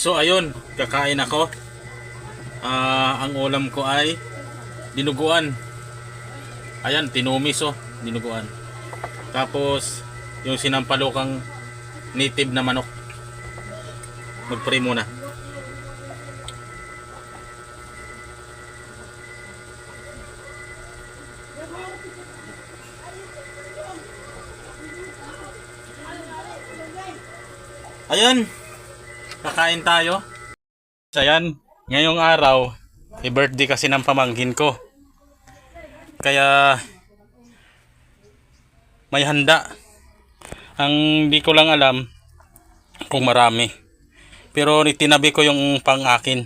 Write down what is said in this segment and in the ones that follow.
So ayun, kakain ako. Ang ulam ko ay dinuguan. Ayan, tinumis oh, dinuguan. Tapos yung sinampalukang native na manok. Mag-pray muna. Ayan, kakain tayo. Ayan, ngayong araw, i-birthday kasi ng pamangkin ko. Kaya may handa. Ang di ko lang alam kung marami. Pero itinabi ko yung pang-akin.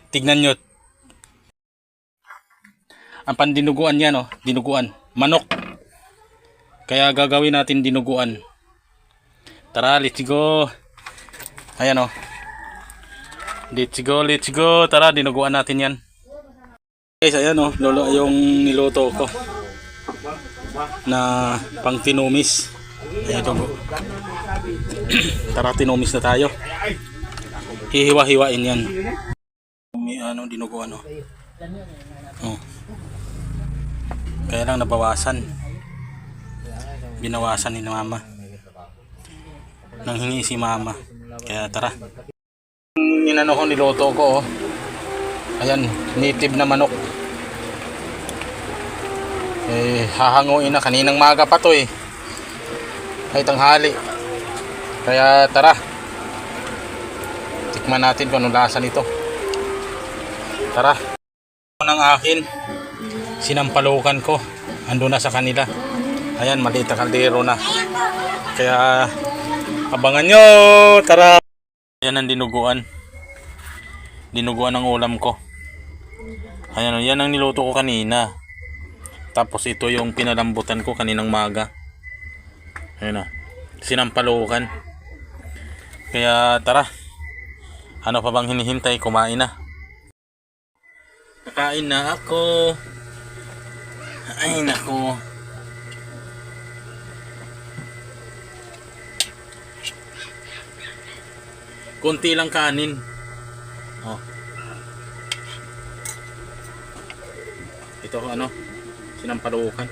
Tignan nyo. Ang pandinuguan yan, oh, dinuguan. Manok. Kaya gagawin natin dinuguan. Tara, let's go. Ayan, oh. Let's go. Tara, dinuguan natin yan. Guys, ayan, oh. Lolo, yung niluto ko. Na pang tinumis. Ayan, dugo. Tara, tinumis na tayo. Hihiwa-hiwain yan. May ano, dinuguan, oh. Oh. Kaya lang nabawasan. Binawasan ni mama. Nanghingi si mama. Kaya tara. Inano ko, niluto ko, oh. Ayan, native na manok. Hahanguin na. Kaninang maga pa to eh. Ay tanghali. Kaya tara. Tikman natin kung anong lasa nito. Tara. Ng akin, sinampalukan ko. Ando na sa kanila. Ayan, maliit na kaldero na. Kaya abangan nyo. Tara. Ayan ang dinuguan. Dinuguan ang ulam ko. Ayan, yan ang niluto ko kanina. Tapos ito yung pinalambutan ko kaninang maga. Ayan, sinampalukan. Kaya tara. Ano pa bang hinihintay? Kumain na. Kakain na ako. Ay nako. Konti lang kanin. Oh. Ito ano? Sinampalukan.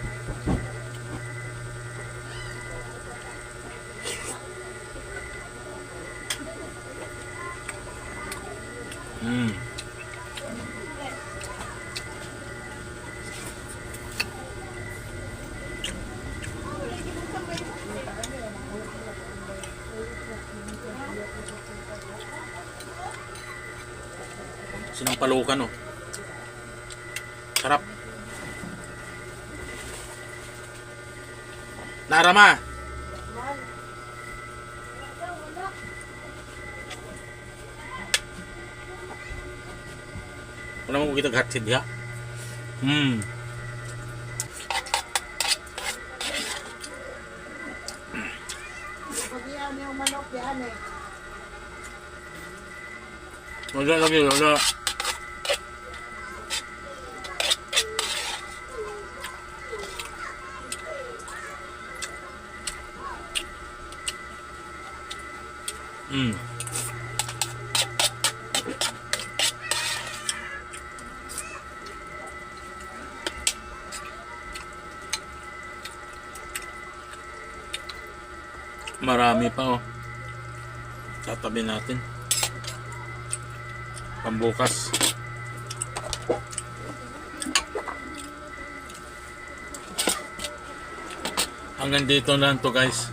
Sinampalukan, oh. Sarap. Narama. Wala mo kita gatsid ya. Wala lagi, wala. Marami pa, oh. Tatabi natin. Pambukas. Hanggang dito lang to, guys.